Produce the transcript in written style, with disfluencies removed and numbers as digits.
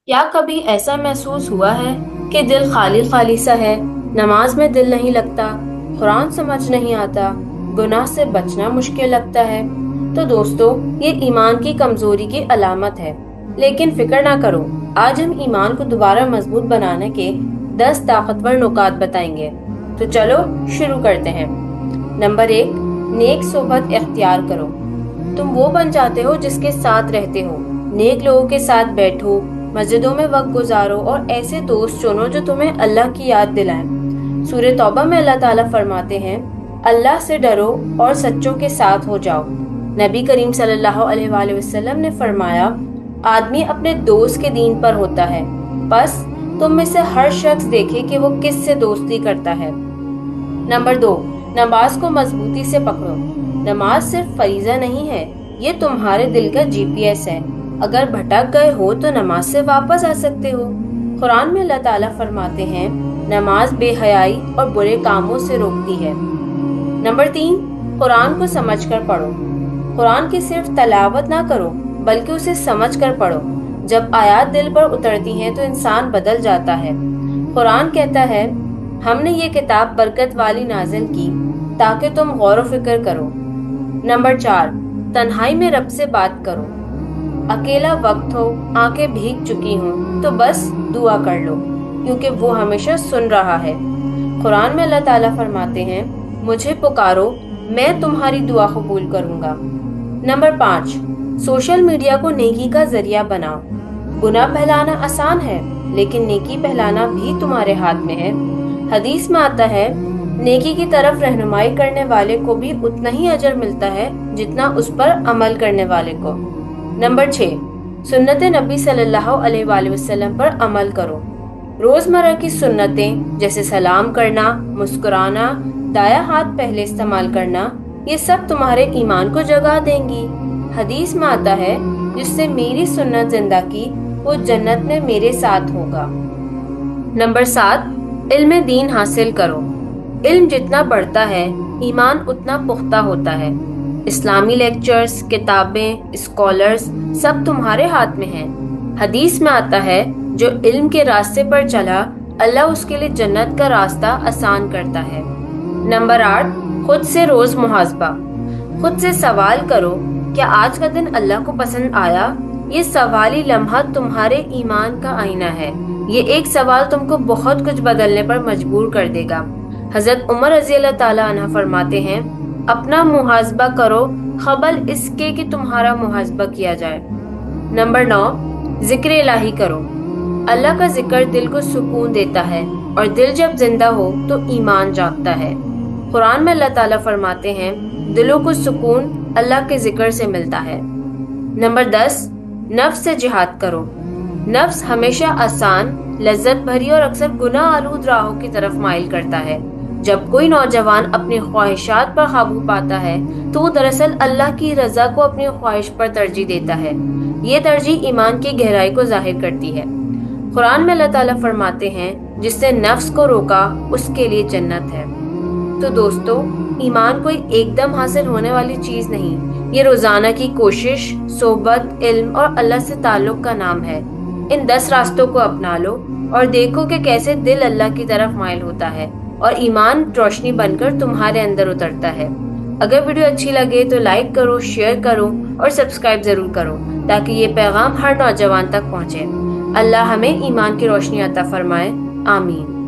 क्या कभी ऐसा महसूस हुआ है कि दिल खाली खाली सा है, नमाज में दिल नहीं लगता, कुरान समझ नहीं आता, गुनाह से बचना मुश्किल लगता है? तो दोस्तों, ये ईमान की कमजोरी की अलामत है। लेकिन फिक्र ना करो, आज हम ईमान को दोबारा मजबूत बनाने के 10 ताकतवर नुकात बताएंगे। तो चलो शुरू करते हैं। नंबर 1, नेक सोबत इख्तियार करो। तुम वो बन जाते हो जिसके साथ रहते हो। नेक लोगों के साथ बैठो, मस्जिदों में वक्त गुजारो और ऐसे दोस्त चुनो जो तुम्हें अल्लाह की याद दिलाएं। सूरह तौबा में अल्लाह ताला फरमाते हैं, अल्लाह से डरो और सच्चों के साथ हो जाओ। नबी करीम सल्लल्लाहु अलैहि वसल्लम ने फरमाया, आदमी अपने दोस्त के दीन पर होता है, बस तुम में से हर शख्स देखे कि वो किस से दोस्ती करता है। नंबर 2, नमाज को मजबूती से पकड़ो। नमाज सिर्फ फरीजा नहीं है, ये तुम्हारे दिल का जीपीएस है। अगर भटक गए हो तो नमाज से वापस आ सकते हो। कुरान में अल्लाह ताला फरमाते हैं, नमाज बेहयाई और बुरे कामों से रोकती है। नंबर 3, कुरान को समझकर पढ़ो। कुरान की सिर्फ तलावत ना करो, बल्कि उसे समझकर पढ़ो। जब आयत दिल पर उतरती हैं तो इंसान बदल जाता है। कुरान कहता है, हमने ये किताब बरकत वाली नाजिल की ताकि तुम गौर व फिक्र करो। नंबर 4, तन्हाई में रब से बात करो। अकेला वक्त हो, आंखें भीग चुकी हों, तो बस दुआ कर लो, क्योंकि वो हमेशा सुन रहा है। कुरान में अल्लाह ताला फरमाते हैं, मुझे पुकारो, मैं तुम्हारी दुआ कबूल करूंगा। नंबर 5, सोशल मीडिया को नेकी का जरिया बनाओ। गुनाह फैलाना आसान है, लेकिन नेकी फैलाना भी तुम्हारे हाथ में है। हदीस में आता है, नेकी की तरफ रहनुमाई करने वाले को भी उतना ही अजर मिलता है जितना उस पर अमल करने वाले को। नंबर 6, सुन्नत नबी सल्लल्लाहु अलैहि वसल्लम पर अमल करो। रोजमर्रा की सुन्नतें जैसे सलाम करना, मुस्कुराना, दाया हाथ पहले इस्तेमाल करना, ये सब तुम्हारे ईमान को जगा देंगी। हदीस में आता है, जिससे मेरी सुन्नत जिंदा की वो जन्नत में मेरे साथ होगा। नंबर 7, इल्म दीन हासिल करो। इल्म जितना बढ़ता है, ईमान उतना पुख्ता होता है। इस्लामी लेक्चर्स, किताबें, स्कॉलर्स सब तुम्हारे हाथ में हैं। हदीस में आता है, जो इल्म के रास्ते पर चला, अल्लाह उसके लिए जन्नत का रास्ता आसान करता है। नंबर 8, खुद से रोज मुहासबा। खुद से सवाल करो, क्या आज का दिन अल्लाह को पसंद आया? ये सवाली लम्हा तुम्हारे ईमान का आईना है। ये एक सवाल तुमको बहुत कुछ बदलने पर मजबूर कर देगा। हजरत उमर रजी अल्लाह ताला अन्हा फरमाते हैं, अपना मुहासबा करो, खबल इसके कि तुम्हारा मुहासबा किया जाए। नंबर 9, जिक्र इलाही करो। अल्लाह का जिक्र दिल को सुकून देता है, और दिल जब जिंदा हो तो ईमान जागता है। कुरान में अल्लाह ताला फरमाते हैं, दिलों को सुकून अल्लाह के जिक्र से मिलता है। नंबर 10, नफ्स से जिहाद करो। नफ्स हमेशा आसान, लज्जत भरी और अक्सर गुनाह आलूद राहों की तरफ माइल करता है। जब कोई नौजवान अपनी ख्वाहिशात पर काबू पाता है, तो वो दरअसल अल्लाह की रजा को अपनी ख्वाहिश पर तरजीह देता है। ये तरजीह ईमान की गहराई को जाहिर करती है। कुरान में अल्लाह ताला फरमाते हैं, जिसने नफ्स को रोका उसके लिए जन्नत है। तो दोस्तों, ईमान कोई एकदम हासिल होने वाली चीज नहीं, ये रोजाना की कोशिश, सोबत, इल्म और अल्लाह से ताल्लुक का नाम है। इन 10 रास्तों को अपना लो और देखो कि कैसे दिल अल्लाह की तरफ माइल होता है और ईमान रोशनी बनकर तुम्हारे अंदर उतरता है। अगर वीडियो अच्छी लगे तो लाइक करो, शेयर करो और सब्सक्राइब जरूर करो, ताकि ये पैगाम हर नौजवान तक पहुंचे। अल्लाह हमें ईमान की रोशनी अता फरमाए। आमीन।